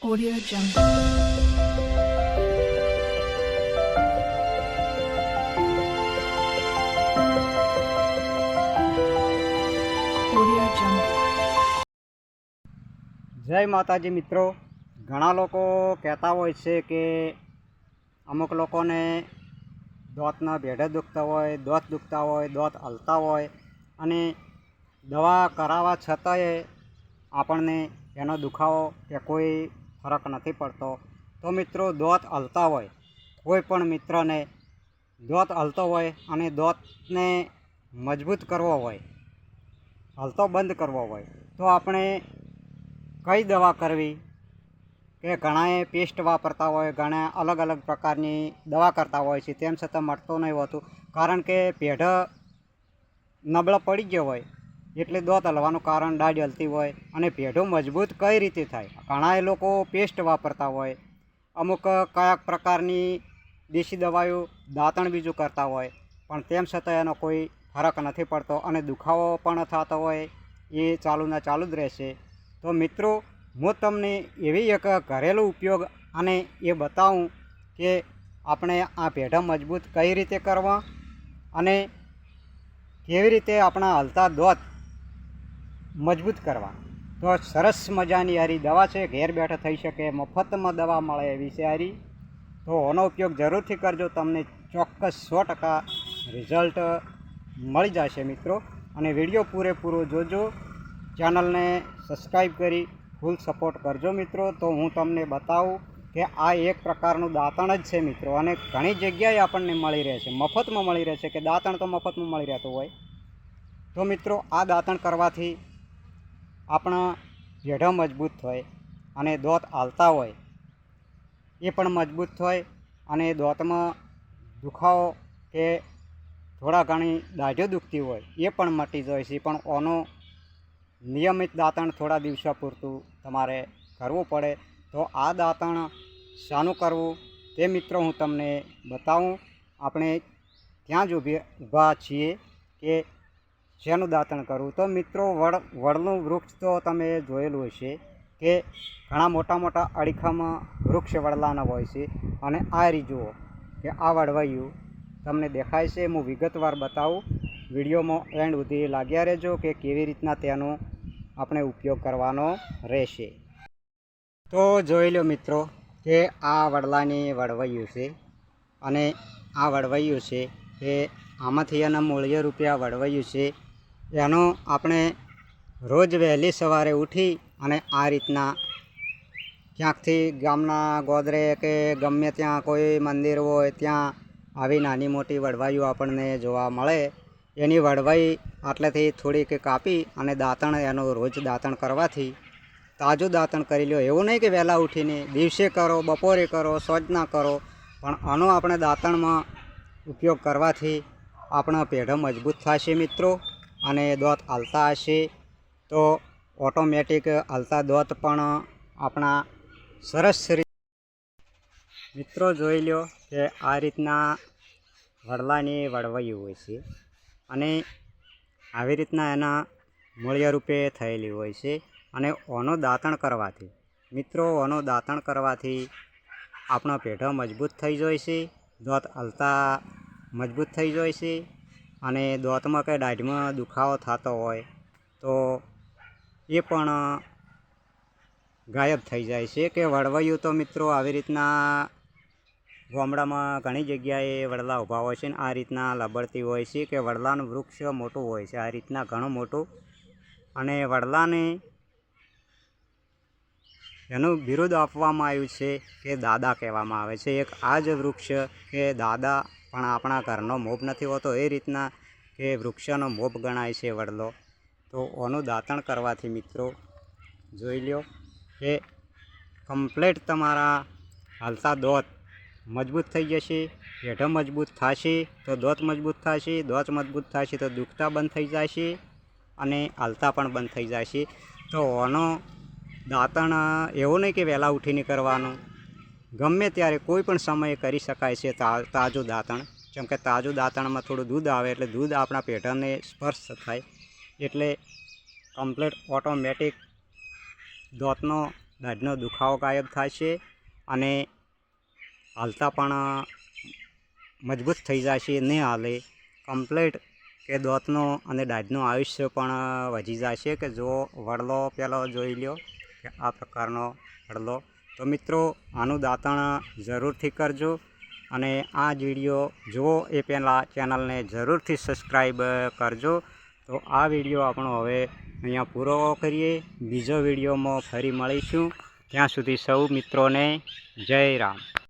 Audio Jungle. Audio Jungle. જય માતાજી મિત્રો, ઘણા લોકો કહેતા હોય છે કે અમુક લોકોને દાંતના ભેડે દુખતા હોય, દાંત દુખતા હોય, દાંત હલતા હોય અને દવા કરાવવા છતાંય આપણને એનો દુખાવો કે કોઈ ફરક નથી પડતો. તો મિત્રો, દાંત હલતા હોય, કોઈ પણ મિત્રને દાંત હલતો હોય અને દાંતને મજબૂત કરવો હોય, હલતો બંધ કરવો હોય, તો આપણે કઈ દવા કરવી? કે ઘણાએ પેસ્ટ વાપરતા હોય, ઘણા અલગ અલગ પ્રકારની દવા કરતા હોય છે, તેમ છતાં મળતો નહીં હોતું. કારણ કે પેઢ નબળા પડી ગયો હોય એટલે દાંત હલવાનું કારણ દાઢ હલતી હોય. અને પેઢો મજબૂત કઈ રીતે થાય? ઘણા લોકો પેસ્ટ વાપરતા હોય, અમુક કયા પ્રકારની દેશી દવાઓ દાંતણ બીજું કરતા હોય, પણ તેમ છતાં એનો કોઈ ફરક નથી પડતો અને દુખાવો પણ થતો હોય એ ચાલુના ચાલુ જ રહેશે. તો મિત્રો, હું તમને એવી એક ઘરેલું ઉપયોગ અને એ બતાવું કે આપણે આ પેઢા મજબૂત કઈ રીતે કરવા અને કેવી રીતે આપણા હલતા દાંત મજબૂત કરવા. તો સરસ મજાની હારી દવા છે, ઘેર બેઠા થઈ શકે, મફતમાં દવા મળે એવી છે હારી. તો આનો ઉપયોગ જરૂરથી કરજો, તમને ચોક્કસ 100% રિઝલ્ટ મળી જશે મિત્રો. અને વિડીયો પૂરેપૂરો જોજો, ચેનલને સબસ્ક્રાઈબ કરી ફૂલ સપોર્ટ કરજો મિત્રો. તો હું તમને બતાવું કે આ એક પ્રકારનું દાંતણ જ છે મિત્રો, અને ઘણી જગ્યાએ આપણને મળી રહે છે, મફતમાં મળી રહે છે, કે દાંતણ તો મફતમાં મળી રહેતું હોય. તો મિત્રો, આ દાંતણ કરવાથી આપણા પેઢા મજબૂત થાય અને દાંત હાલતા હોય એ પણ મજબૂત થાય, અને દાંતમાં દુખાવો કે થોડા ઘણી દાઢો દુખતી હોય એ પણ મટી જાય છે. પણ આનો નિયમિત દાંતણ થોડા દિવસો પૂરતું તમારે કરવું પડે. તો આ દાંતણ શાનું કરવું તે મિત્રો હું તમને બતાવું. આપણે ત્યાં જ ઊભા છીએ કે શેનું દાંતણ કરવું. તો મિત્રો, વડનું વૃક્ષ તો તમે જોયેલું હશે કે ઘણા મોટા મોટા અડીખામાં વૃક્ષ વડલાના હોય છે. અને આ જુઓ કે આ વડવાયું તમને દેખાય છે. હું વિગતવાર બતાવું, વિડીયોમાં એન્ડ સુધી લાગ્યા રહેજો કે કેવી રીતના તેનો આપણે ઉપયોગ કરવાનો રહેશે. તો જોઈ લો મિત્રો કે આ વડલાની વડવાયું છે, અને આ વડવાયું છે કે આમાંથી એના મૂળિયા રૂપિયા વડવાયું છે. એનો આપણે રોજ વહેલી સવારે ઉઠી અને આ રીતના ક્યાંકથી ગામના ગોદરે કે ગમે ત્યાં કોઈ મંદિર હોય ત્યાં આવી નાની મોટી વડવાઈઓ આપણને જોવા મળે. એની વડવાઈ આટલેથી થોડીક કાપી અને દાંતણ એનું રોજ દાંતણ કરવાથી તાજું દાંતણ કરી લો. એવું નહીં કે વહેલા ઉઠીને દિવસે કરો, બપોરે કરો, સાંજના કરો, પણ આનો આપણે દાંતણમાં ઉપયોગ કરવાથી આપણા પેઢા મજબૂત થશે મિત્રો. અને દાંત હાલતા હશે તો ઓટોમેટિક હાલતા દાંત પણ આપણા સરસ મિત્રો જોઈ લો કે આ રીતના વડલાની વડવાયું હોય છે, અને આવી રીતના એના મૂળિયા રૂપે થયેલી હોય છે. અને ઓનો દાંતણ કરવાથી મિત્રો, ઓનો દાંતણ કરવાથી આપણા પેઢા મજબૂત થઈ જાય છે, દાંત હલતા મજબૂત થઈ જાય છે. અને દાંતમાં કે દાઢમાં દુખાવો થતો હોય તો એ પણ ગાયબ થઈ જાય છે. કે વડવાયું તો મિત્રો આવી રીતના ગામડામાં ઘણી જગ્યાએ વડલા ઊભા હોય છે, ને આ રીતના લબડતી હોય છે કે વડલાનું વૃક્ષ મોટું હોય છે, આ રીતના ઘણું મોટું. અને વડલાને એનું બિરુદ આપવામાં આવ્યું છે કે દાદા કહેવામાં આવે છે. એક આ જ વૃક્ષ કે દાદા પણ આપણા ઘરનો મોભ નથી હોતો, એ રીતના કે વૃક્ષનો મોભ ગણાય છે વડલો. તો ઓનું દાંતણ કરવાથી મિત્રો જોઈ લો કે કમ્પ્લેટ તમારા હાલતા દાંત મજબૂત થઈ જશે, પેઢા મજબૂત થશે તો દાંત મજબૂત થશે, દાંત મજબૂત થશે તો દુખતા બંધ થઈ જશે અને હાલતા પણ બંધ થઈ જશે. તો ઓનો દાંતણ એવું નહીં કે વહેલા ઉઠીને કરવાનું, ગમે ત્યારે કોઈ પણ સમયે કરી શકાય છે તાજું દાંતણ. જેમ કે તાજું દાંતણમાં થોડું દૂધ આવે એટલે દૂધ આપણા પેઢાને સ્પર્શ થાય એટલે કમ્પ્લેટ ઓટોમેટિક દાંતનો દાઢનો દુખાવો ગાયબ થશે અને હાલતા પણ મજબૂત થઈ જશે. નહીં હાલે કમ્પ્લીટ કે દાંતનો અને દાઢનું આયુષ્ય પણ વધી જશે. કે જો વડલો પહેલો જોઈ લ્યો કે આ પ્રકારનો વડલો. તો મિત્રો આનું દાંતણ જરૂરથી કરજો અને આ જ વિડીયો જુઓ એ પહેલાં ચેનલને જરૂરથી સબસ્ક્રાઈબ કરજો. તો આ વિડીયો આપણો હવે અહીંયા પૂરો કરીએ. બીજો વિડીયોમાં ફરી મળીશું. ત્યાં સુધી સૌ મિત્રોને જય રામ.